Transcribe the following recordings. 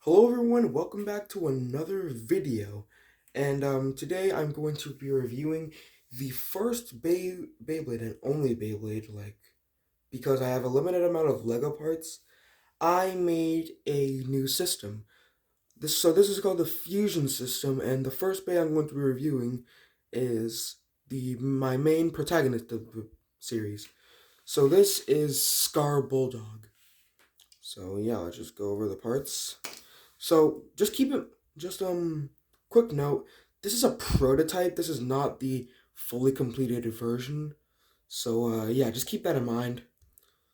Hello everyone, welcome back to another video. And today I'm going to be reviewing the first Beyblade and only Beyblade, because I have a limited amount of Lego parts. I made a new system. This is called the Fusion System, and the first Bey I'm going to be reviewing is my main protagonist of the series. So this is Scar Bulldog. So yeah, let's just go over the parts. So just keep it, just quick note, this is a prototype, this is not the fully completed version. So yeah, just keep that in mind.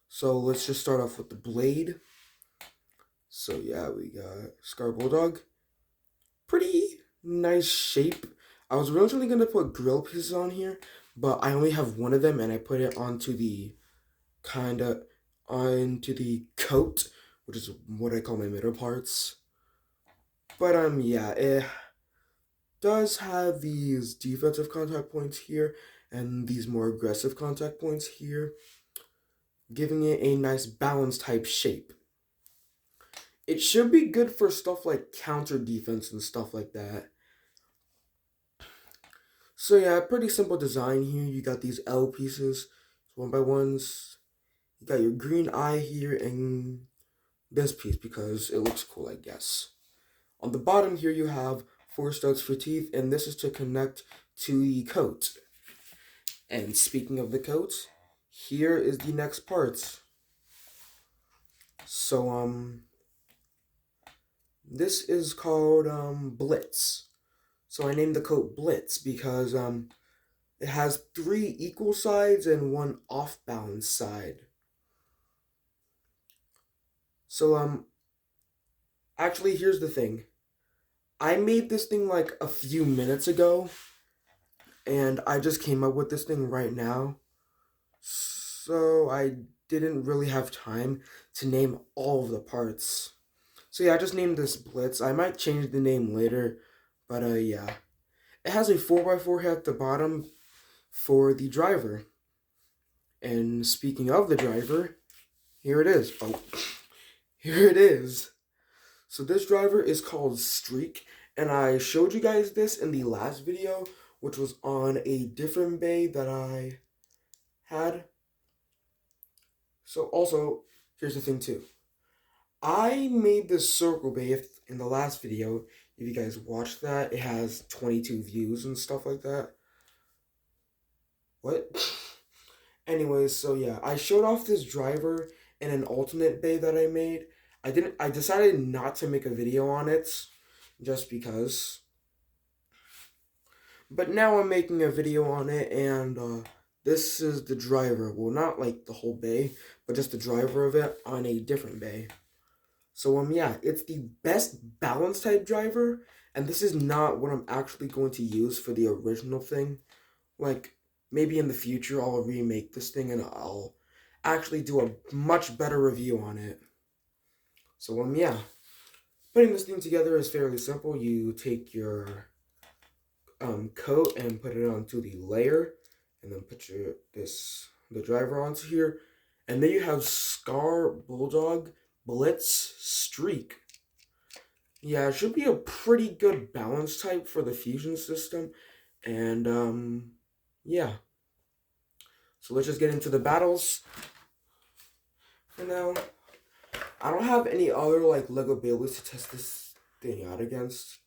So let's just start off with the blade. So yeah, we got Scar Bulldog. Pretty nice shape. I was originally gonna put grill pieces on here, but I only have one of them and I put it onto the onto the coat, which is what I call my middle parts. But yeah, it does have these defensive contact points here and these more aggressive contact points here, giving it a nice balance type shape. It should be good for stuff like counter defense and stuff like that. So yeah, pretty simple design here. You got these L pieces, one by ones. You got your green eye here and this piece because it looks cool, I guess. On the bottom here you have 4 studs for teeth, and this is to connect to the coat. And speaking of the coat, here is the next part. So this is called Blitz. So I named the coat Blitz because it has 3 equal sides and 1 off balance side. So actually here's the thing. I made this thing like a few minutes ago, and I just came up with this thing right now. So I didn't really have time to name all of the parts. So yeah, I just named this Blitz. I might change the name later, but yeah. It has a 4x4 head at the bottom for the driver. And speaking of the driver, here it is. Oh, here it is. So this driver is called Streak, and I showed you guys this in the last video, which was on a different bay that I had. So also, here's the thing too. I made this circle bay in the last video. If you guys watched that, it has 22 views and stuff like that. What? Anyways, so yeah, I showed off this driver in an alternate bay that I made. I decided not to make a video on it just because. But now I'm making a video on it, and this is the driver. Well, not like the whole bay, but just the driver of it on a different bay. So yeah, it's the best balance type driver, and this is not what I'm actually going to use for the original thing. Like, maybe in the future I'll remake this thing and I'll actually do a much better review on it. So yeah, putting this thing together is fairly simple. You take your coat and put it onto the layer, and then put the driver onto here, and then you have Scar Bulldog Blitz Streak. Yeah, it should be a pretty good balance type for the fusion system, and yeah. So let's just get into the battles for now. I don't have any other like Lego Beyblades to test this thing out against.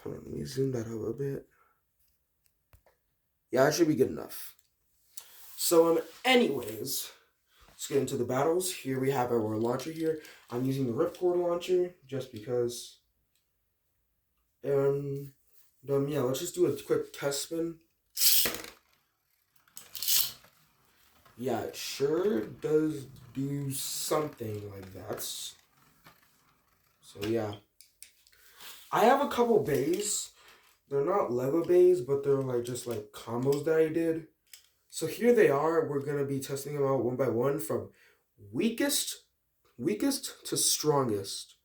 Hold on, let me zoom that out a bit. Yeah, that should be good enough. So anyways, let's get into the battles. Here we have our launcher here. I'm using the Ripcord launcher just because. And yeah, let's just do a quick test spin. Yeah, it sure does do something like that. So yeah. I have a couple bays. They're not Lego bays, but they're like just like combos that I did. So here they are. We're gonna be testing them out one by one from weakest to strongest.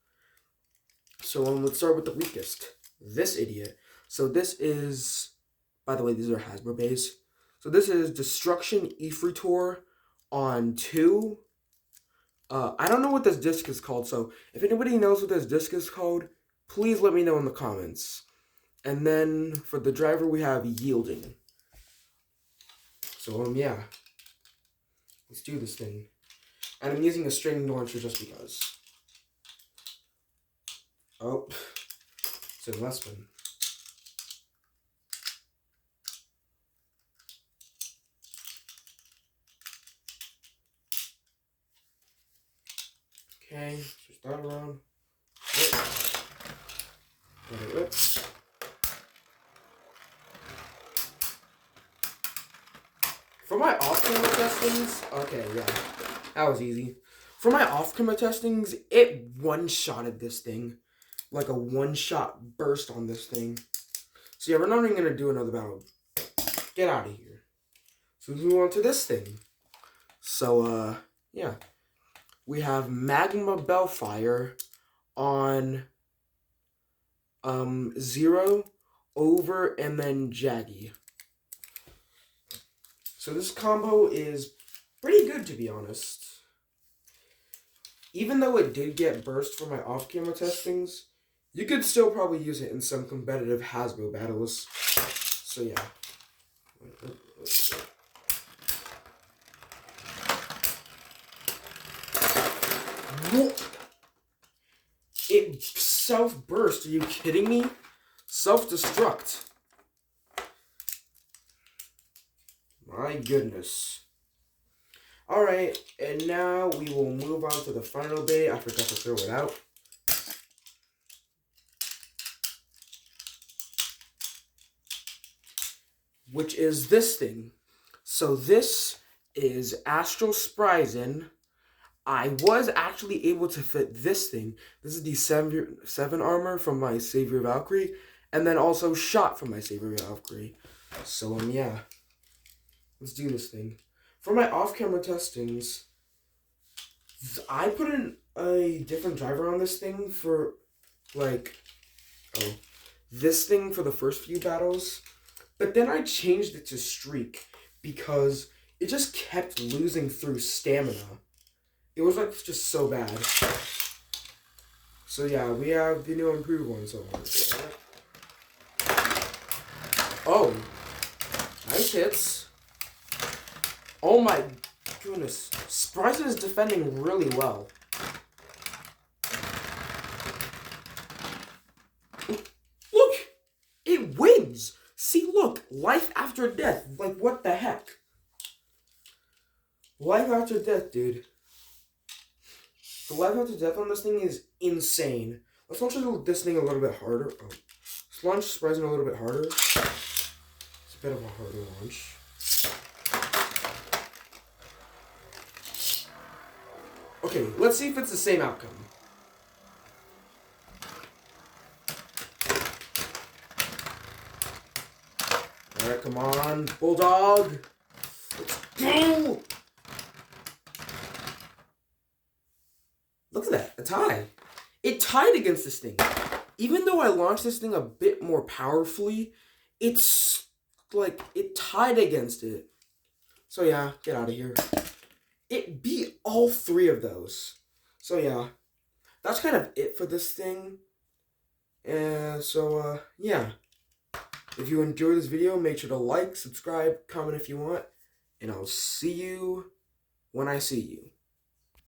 So let's start with the weakest. This idiot. So this is, by the way, these are Hasbro bays. So this is Destruction Ifritor on 2. I don't know what this disc is called, so if anybody knows what this disc is called, please let me know in the comments. And then for the driver, we have yielding. So, yeah. Let's do this thing. And I'm using a string launcher just because. Oh, it's in less one. Okay, switch that around. For my off-camera testings, okay, yeah, that was easy. For my off-camera testings, it one-shotted this thing. Like a one-shot burst on this thing. So yeah, we're not even going to do another battle. Get out of here. So let's move on to this thing. So, yeah. We have Magma Bellfire on 0, over, and then Jaggy. So this combo is pretty good, to be honest. Even though it did get burst for my off-camera testings, you could still probably use it in some competitive Hasbro battles. So yeah. It self-burst. Are you kidding me? Self-destruct. My goodness. Alright, and now we will move on to the final bay. I forgot to throw it out. Which is this thing. So this is Astral Spryzen. I was actually able to fit this thing. This is the 7 armor from my Savior Valkyrie, and then also shot from my Savior Valkyrie. So, yeah. Let's do this thing. For my off-camera testings, I put in a different driver on this thing for, like, this thing for the first few battles. But then I changed it to Streak because it just kept losing through stamina. It was like just so bad. So yeah, we have the new improved one so far. Oh, nice hits. Oh my goodness, Spryzen is defending really well. Look, it wins. See, look, life after death. Like, what the heck? Life after death, dude. The life after death on this thing is insane. Let's launch this thing a little bit harder. Oh. Let's launch Spryzen a little bit harder. It's a bit of a harder launch. Okay, let's see if it's the same outcome. Alright, come on, Bulldog. Let's go! Look at that, a tie. It tied against this thing. Even though I launched this thing a bit more powerfully, it's like, it tied against it. So yeah, get out of here. It beat all 3 of those. So yeah, that's kind of it for this thing. And so, yeah. If you enjoyed this video, make sure to like, subscribe, comment if you want. And I'll see you when I see you.